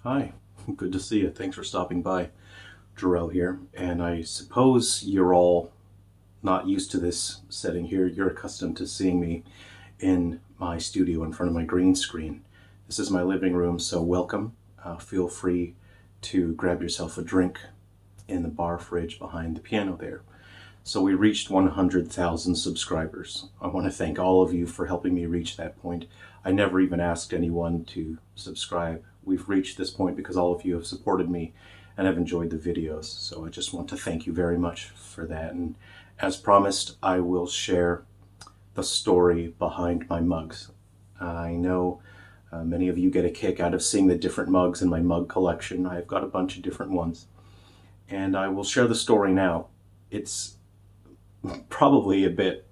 Hi, good to see you. Thanks for stopping by. Jarrell here, and I suppose you're all not used to this setting here. You're accustomed to seeing me in my studio in front of my green screen. This is my living room, so welcome. Feel free to grab yourself a drink in the bar fridge behind the piano there. So we reached 100,000 subscribers. I want to thank all of you for helping me reach that point. I never even asked anyone to subscribe. We've reached this point because all of you have supported me and have enjoyed the videos. So I just want to thank you very much for that. And as promised, I will share the story behind my mugs. I know many of you get a kick out of seeing the different mugs in my mug collection. I've got a bunch of different ones. And I will share the story now. It's probably a bit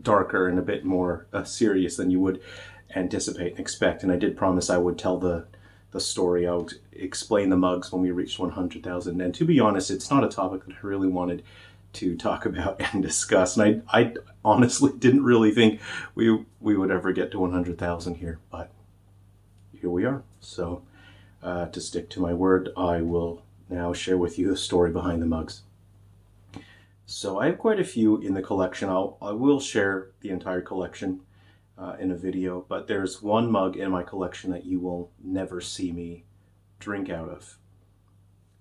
darker and a bit more serious than you would anticipate and expect. And I did promise I would tell the story. I would explain the mugs when we reached 100,000. And to be honest, it's not a topic that I really wanted to talk about and discuss. And I honestly didn't really think we would ever get to 100,000 here, but here we are. So to stick to my word, I will now share with you the story behind the mugs. So I have quite a few in the collection. I will share the entire collection in a video, but there's one mug in my collection that you will never see me drink out of.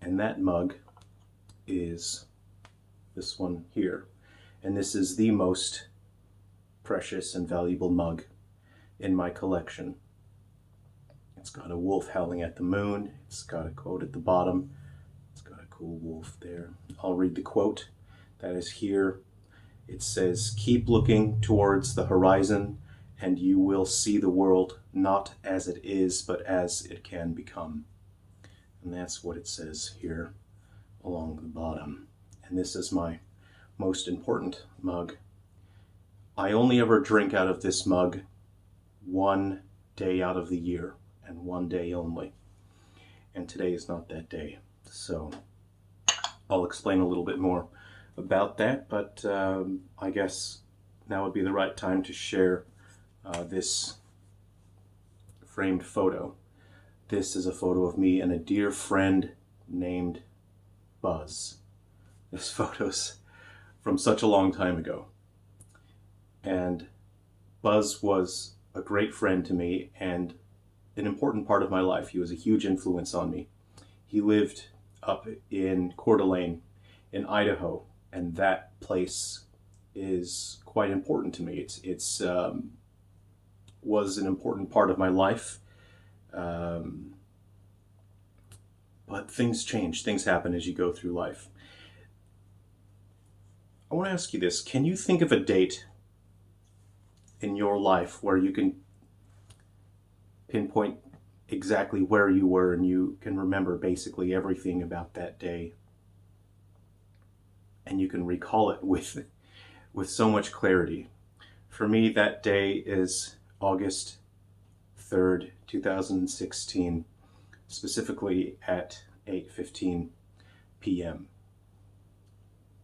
And that mug is this one here. And this is the most precious and valuable mug in my collection. It's got a wolf howling at the moon. It's got a quote at the bottom. It's got a cool wolf there. I'll read the quote that is here. It says, "Keep looking towards the horizon and you will see the world not as it is, but as it can become." And that's what it says here along the bottom. And this is my most important mug. I only ever drink out of this mug one day out of the year, and one day only. And today is not that day. So I'll explain a little bit more about that, but I guess now would be the right time to share this framed photo. This is a photo of me and a dear friend named Buzz. This photo's from such a long time ago. And Buzz was a great friend to me and an important part of my life. He was a huge influence on me. He lived up in Coeur d'Alene in Idaho, and that place is quite important to me. It's was an important part of my life, but things change. Things happen as you go through life. I want to ask you this: can you think of a date in your life where you can pinpoint exactly where you were and you can remember basically everything about that day? And you can recall it with so much clarity. For me, that day is August 3rd, 2016, specifically at 8:15 p.m.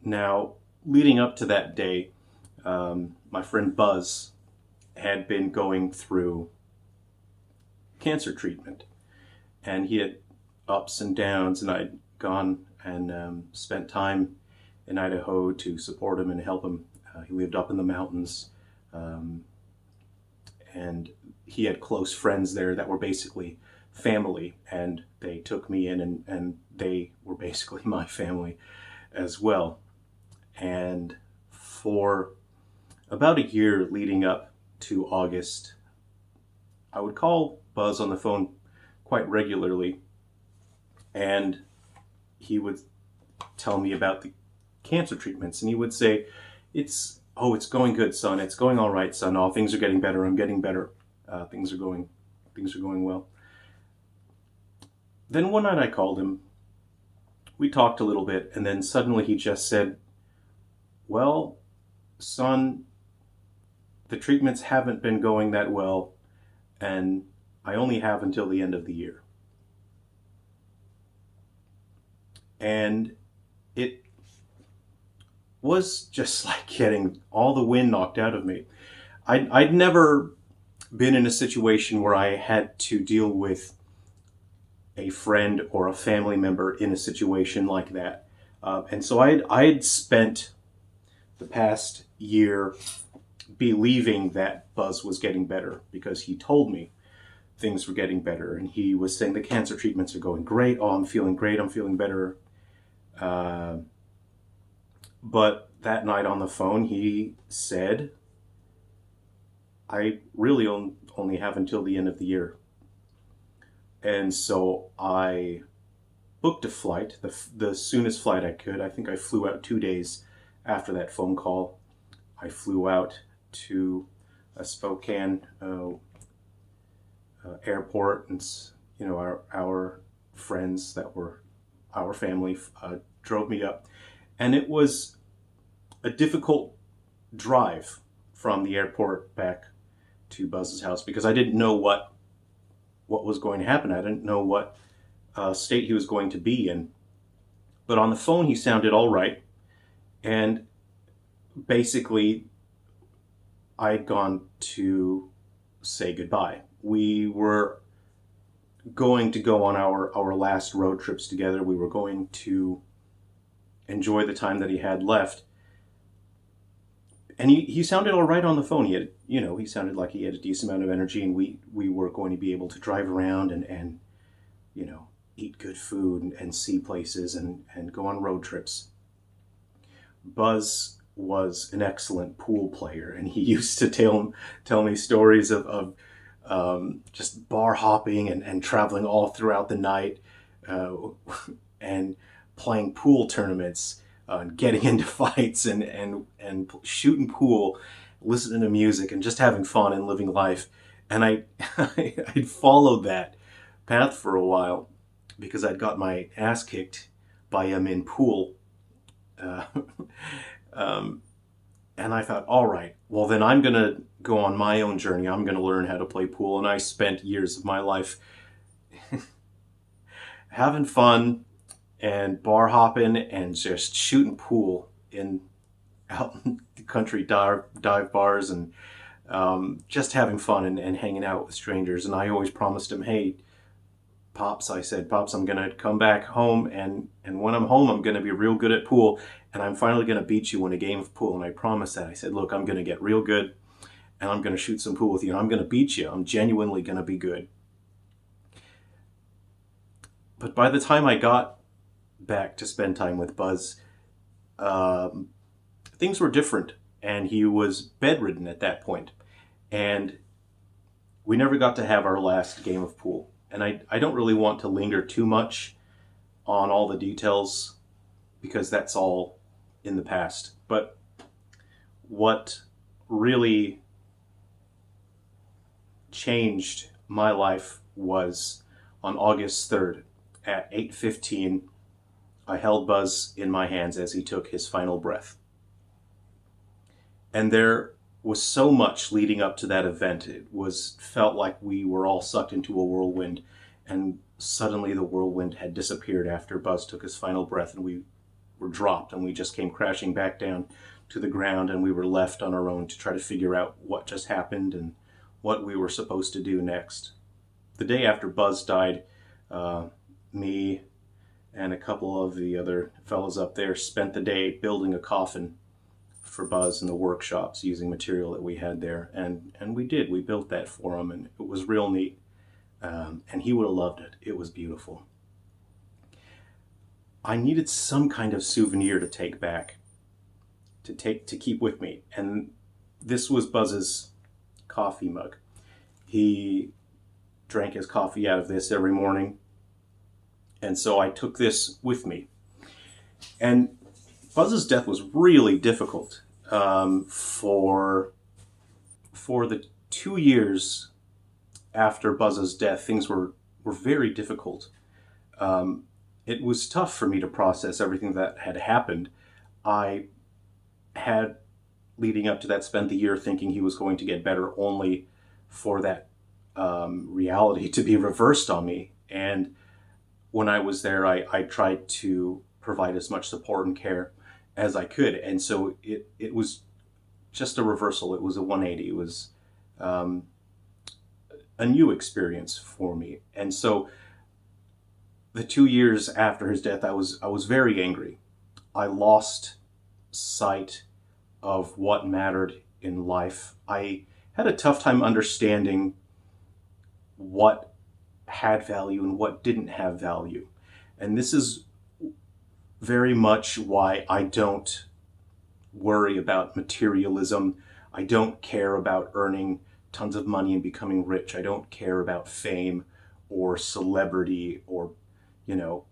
Now, leading up to that day, my friend Buzz had been going through cancer treatment, and he had ups and downs, and I'd gone and spent time in Idaho to support him and help him. He lived up in the mountains, and he had close friends there that were basically family, and they took me in, and they were basically my family as well. And for about a year leading up to August, I would call Buzz on the phone quite regularly, and he would tell me about the cancer treatments, and he would say, it's going good, son. It's going all right, son. All things are getting better. I'm getting better. Things are going well. Then one night I called him. We talked a little bit, and then suddenly he just said, "Well, son, the treatments haven't been going that well, and I only have until the end of the year." And it was just like getting all the wind knocked out of me. I'd never been in a situation where I had to deal with a friend or a family member in a situation like that. And so I had spent the past year believing that Buzz was getting better because he told me things were getting better. And he was saying the cancer treatments are going great. Oh, I'm feeling great. I'm feeling better. But that night on the phone, he said, I really only have until the end of the year. And so I booked a flight, the soonest flight I could. I think I flew out 2 days after that phone call. I flew out to Spokane airport, and our friends that were our family drove me up, and it was a difficult drive from the airport back to Buzz's house because I didn't know what was going to happen. I didn't know what state he was going to be in. But on the phone, he sounded all right. And basically, I'd gone to say goodbye. We were going to go on our last road trips together. We were going to enjoy the time that he had left. And he sounded all right on the phone. He sounded like he had a decent amount of energy, and we were going to be able to drive around and eat good food and see places and go on road trips. Buzz was an excellent pool player, and he used to tell me stories of just bar hopping and traveling all throughout the night and playing pool tournaments, getting into fights and shooting pool, listening to music, and just having fun and living life. And I'd followed that path for a while because I'd got my ass kicked by him in pool. And I thought, all right, well then I'm going to go on my own journey. I'm going to learn how to play pool. And I spent years of my life having fun and bar hopping and just shooting pool out in the country dive bars and just having fun and hanging out with strangers. And I always promised him, hey, Pops, I'm going to come back home, and when I'm home, I'm going to be real good at pool, and I'm finally going to beat you in a game of pool. And I promised that. I said, look, I'm going to get real good, and I'm going to shoot some pool with you, and I'm going to beat you. I'm genuinely going to be good. But by the time I got back to spend time with Buzz, things were different, and he was bedridden at that point, and we never got to have our last game of pool. And I don't really want to linger too much on all the details because that's all in the past. But what really changed my life was on August 3rd at 8:15, I held Buzz in my hands as he took his final breath. And there was so much leading up to that event. It felt like we were all sucked into a whirlwind, and suddenly the whirlwind had disappeared after Buzz took his final breath, and we were dropped, and we just came crashing back down to the ground, and we were left on our own to try to figure out what just happened and what we were supposed to do next. The day after Buzz died, me and a couple of the other fellows up there spent the day building a coffin for Buzz in the workshops using material that we had there, and we built that for him, and it was real neat, and he would have loved it. It was beautiful. I needed some kind of souvenir to take back, to keep with me, and this was Buzz's coffee mug. He drank his coffee out of this every morning, and so I took this with me. And Buzz's death was really difficult. For the 2 years after Buzz's death, things were very difficult. It was tough for me to process everything that had happened. I had, leading up to that, spent the year thinking he was going to get better, only for that reality to be reversed on me. And when I was there, I tried to provide as much support and care as I could. And so it was just a reversal. It was a 180. It was a new experience for me. And so the 2 years after his death, I was very angry. I lost sight of what mattered in life. I had a tough time understanding what had value and what didn't have value. And this is very much why I don't worry about materialism. I don't care about earning tons of money and becoming rich. I don't care about fame or celebrity or, you know,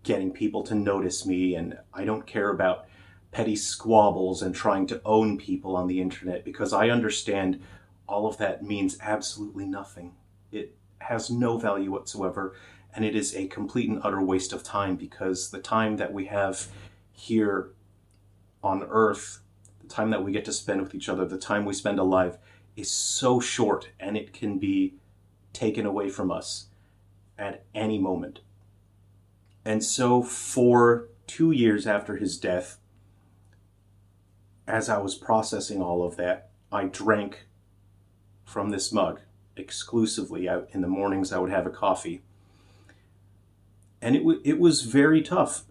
getting people to notice me. And I don't care about petty squabbles and trying to own people on the internet, because I understand all of that means absolutely nothing. It has no value whatsoever, and it is a complete and utter waste of time, because the time that we have here on earth, the time that we get to spend with each other, the time we spend alive is so short, and it can be taken away from us at any moment. And so for 2 years after his death, as I was processing all of that, I drank from this mug exclusively. In the mornings, I would have a coffee. And it was very tough.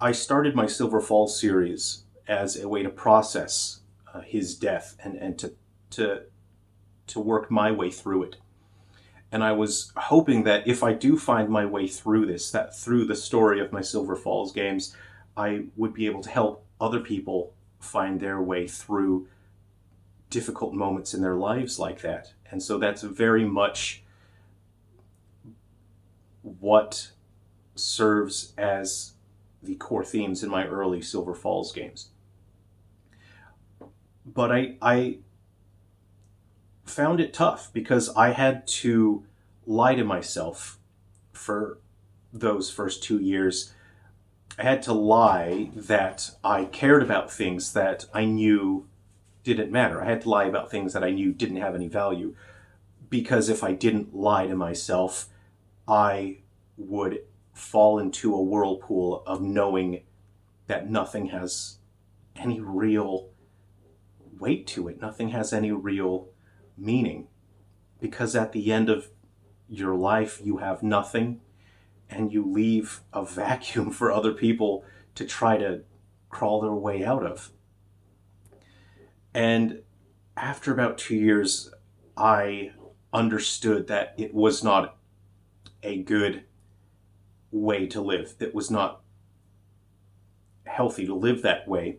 I started my Silver Falls series as a way to process his death, and to work my way through it. And I was hoping that if I do find my way through this, that through the story of my Silver Falls games, I would be able to help other people find their way through difficult moments in their lives like that. And so that's very much what serves as the core themes in my early Silver Falls games. But I found it tough, because I had to lie to myself for those first 2 years. I had to lie that I cared about things that I knew didn't matter. I had to lie about things that I knew didn't have any value, because if I didn't lie to myself, I would fall into a whirlpool of knowing that nothing has any real weight to it. Nothing has any real meaning, because at the end of your life, you have nothing, and you leave a vacuum for other people to try to crawl their way out of. And after about 2 years, I understood that it was not a good way to live. It was not healthy to live that way.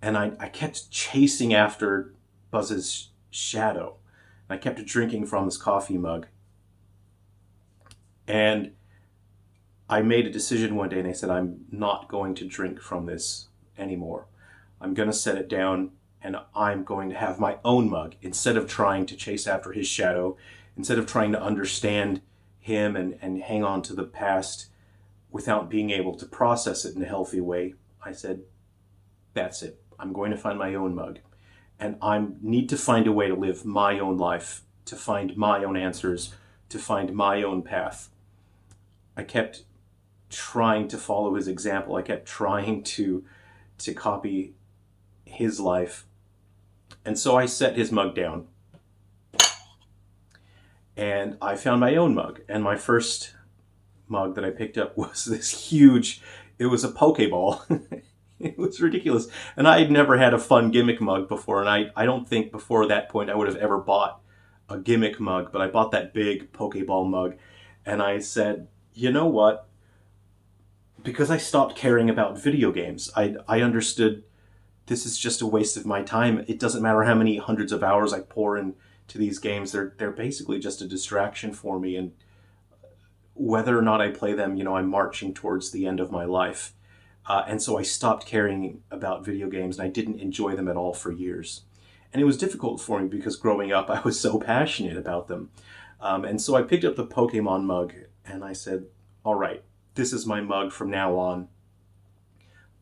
And I kept chasing after Buzz's shadow. I kept drinking from this coffee mug. And I made a decision one day, and I said, I'm not going to drink from this anymore. I'm going to set it down, and I'm going to have my own mug, instead of trying to chase after his shadow, instead of trying to understand him and hang on to the past without being able to process it in a healthy way. I said, that's it. I'm going to find my own mug. And I need to find a way to live my own life, to find my own answers, to find my own path. I kept trying to follow his example. I kept trying to copy his life. And so I set his mug down. And I found my own mug. And my first mug that I picked up was this huge, it was a Pokeball. It was ridiculous. And I had never had a fun gimmick mug before. And I don't think before that point I would have ever bought a gimmick mug. But I bought that big Pokeball mug. And I said, you know what? Because I stopped caring about video games, I understood this is just a waste of my time. It doesn't matter how many hundreds of hours I pour into these games. They're basically just a distraction for me. And whether or not I play them, I'm marching towards the end of my life. And so I stopped caring about video games, and I didn't enjoy them at all for years. And it was difficult for me, because growing up, I was so passionate about them. And so I picked up the Pokemon mug, and I said, all right, this is my mug from now on.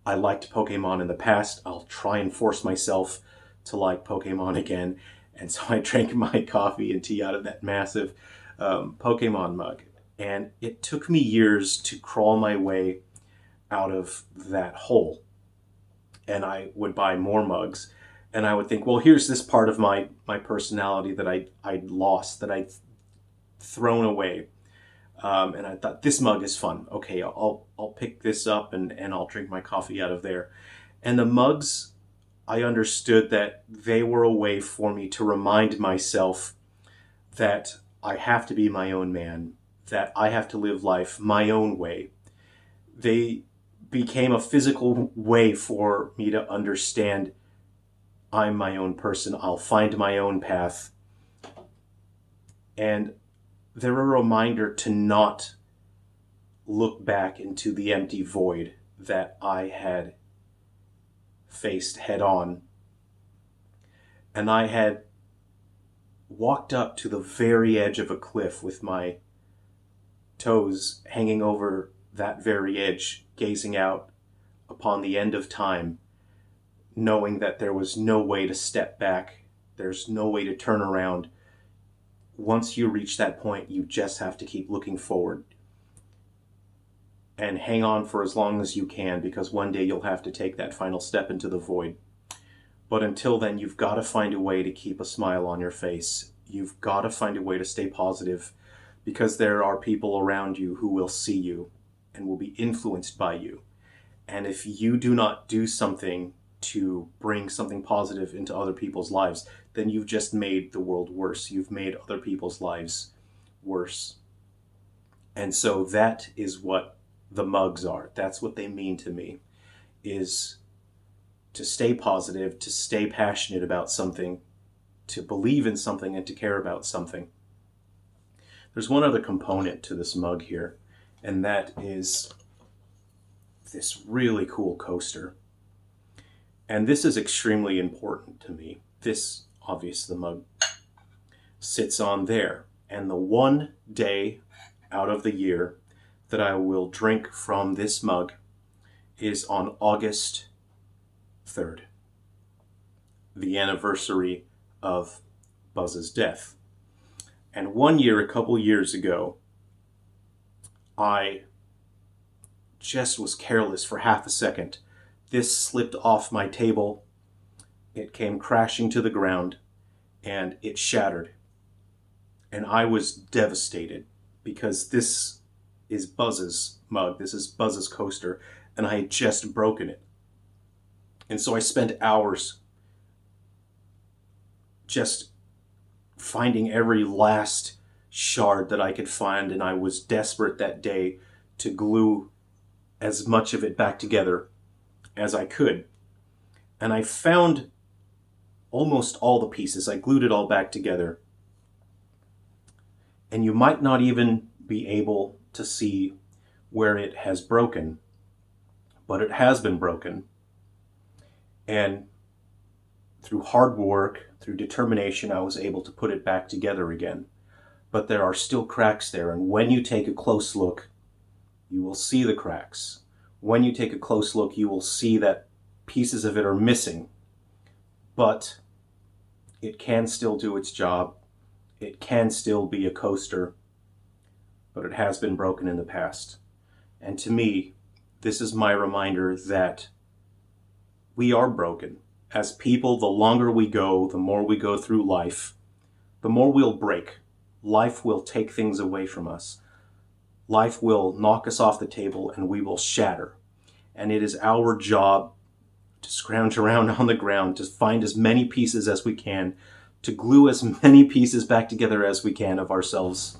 I liked Pokemon in the past. I'll try and force myself to like Pokemon again. And so I drank my coffee and tea out of that massive Pokemon mug. And it took me years to crawl my way out of that hole. And I would buy more mugs. And I would think, well, here's this part of my personality that I'd lost, that I'd thrown away. And I thought, this mug is fun. Okay, I'll pick this up and I'll drink my coffee out of there. And the mugs, I understood that they were a way for me to remind myself that I have to be my own man, that I have to live life my own way. They became a physical way for me to understand I'm my own person. I'll find my own path. And they're a reminder to not look back into the empty void that I had faced head on. And I had walked up to the very edge of a cliff with my toes hanging over that very edge, gazing out upon the end of time, knowing that there was no way to step back, there's no way to turn around. Once you reach that point, you just have to keep looking forward and hang on for as long as you can, because one day you'll have to take that final step into the void. But until then, you've got to find a way to keep a smile on your face. You've got to find a way to stay positive, because there are people around you who will see you and will be influenced by you. And if you do not do something to bring something positive into other people's lives, then you've just made the world worse. You've made other people's lives worse. And so that is what the mugs are. That's what they mean to me, is to stay positive, to stay passionate about something, to believe in something, and to care about something. There's one other component to this mug here, and that is this really cool coaster. And this is extremely important to me. This, obviously, the mug sits on there. And the one day out of the year that I will drink from this mug is on August 3rd, the anniversary of Buzz's death. And one year, a couple years ago, I just was careless for half a second. This slipped off my table, it came crashing to the ground, and it shattered. And I was devastated, because this is Buzz's mug, this is Buzz's coaster, and I had just broken it. And so I spent hours just finding every last shard that I could find, and I was desperate that day to glue as much of it back together as I could. And I found almost all the pieces. I glued it all back together. And you might not even be able to see where it has broken, but it has been broken. And through hard work, through determination, I was able to put it back together again. But there are still cracks there, and when you take a close look, you will see the cracks. When you take a close look, you will see that pieces of it are missing. But it can still do its job. It can still be a coaster, but it has been broken in the past. And to me, this is my reminder that we are broken. As people, the longer we go, the more we go through life, the more we'll break. Life will take things away from us. Life will knock us off the table and we will shatter. And it is our job to scrounge around on the ground, to find as many pieces as we can, to glue as many pieces back together as we can of ourselves.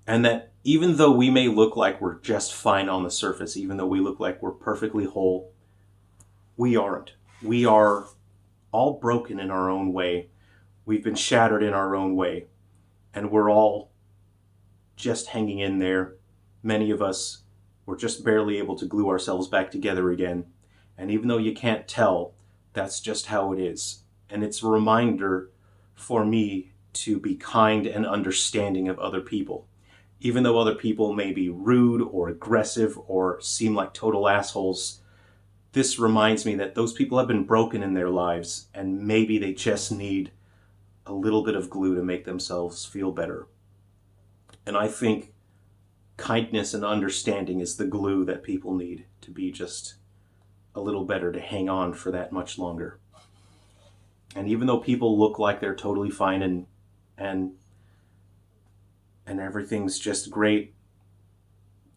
And that even though we may look like we're just fine on the surface, even though we look like we're perfectly whole, we aren't. We are all broken in our own way. We've been shattered in our own way. And we're all just hanging in there. Many of us were just barely able to glue ourselves back together again. And even though you can't tell, that's just how it is. And it's a reminder for me to be kind and understanding of other people. Even though other people may be rude or aggressive or seem like total assholes, this reminds me that those people have been broken in their lives, and maybe they just need a little bit of glue to make themselves feel better. And I think kindness and understanding is the glue that people need to be just a little better to hang on for that much longer. And even though people look like they're totally fine and everything's just great,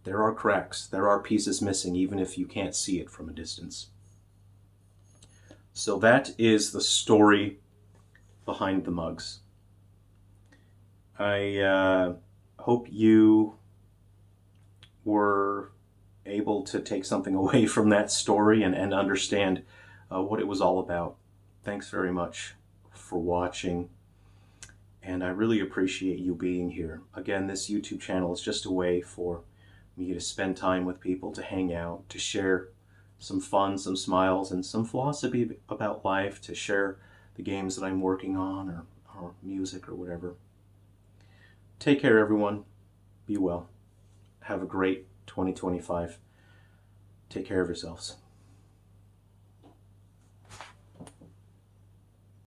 there are cracks, there are pieces missing, even if you can't see it from a distance. So that is the story behind the mugs. I hope you were able to take something away from that story and understand what it was all about. Thanks very much for watching, and I really appreciate you being here. Again, this YouTube channel is just a way for me to spend time with people, to hang out, to share some fun, some smiles, and some philosophy about life, to share the games that I'm working on, or music, or whatever. Take care, everyone. Be well. Have a great 2025. Take care of yourselves.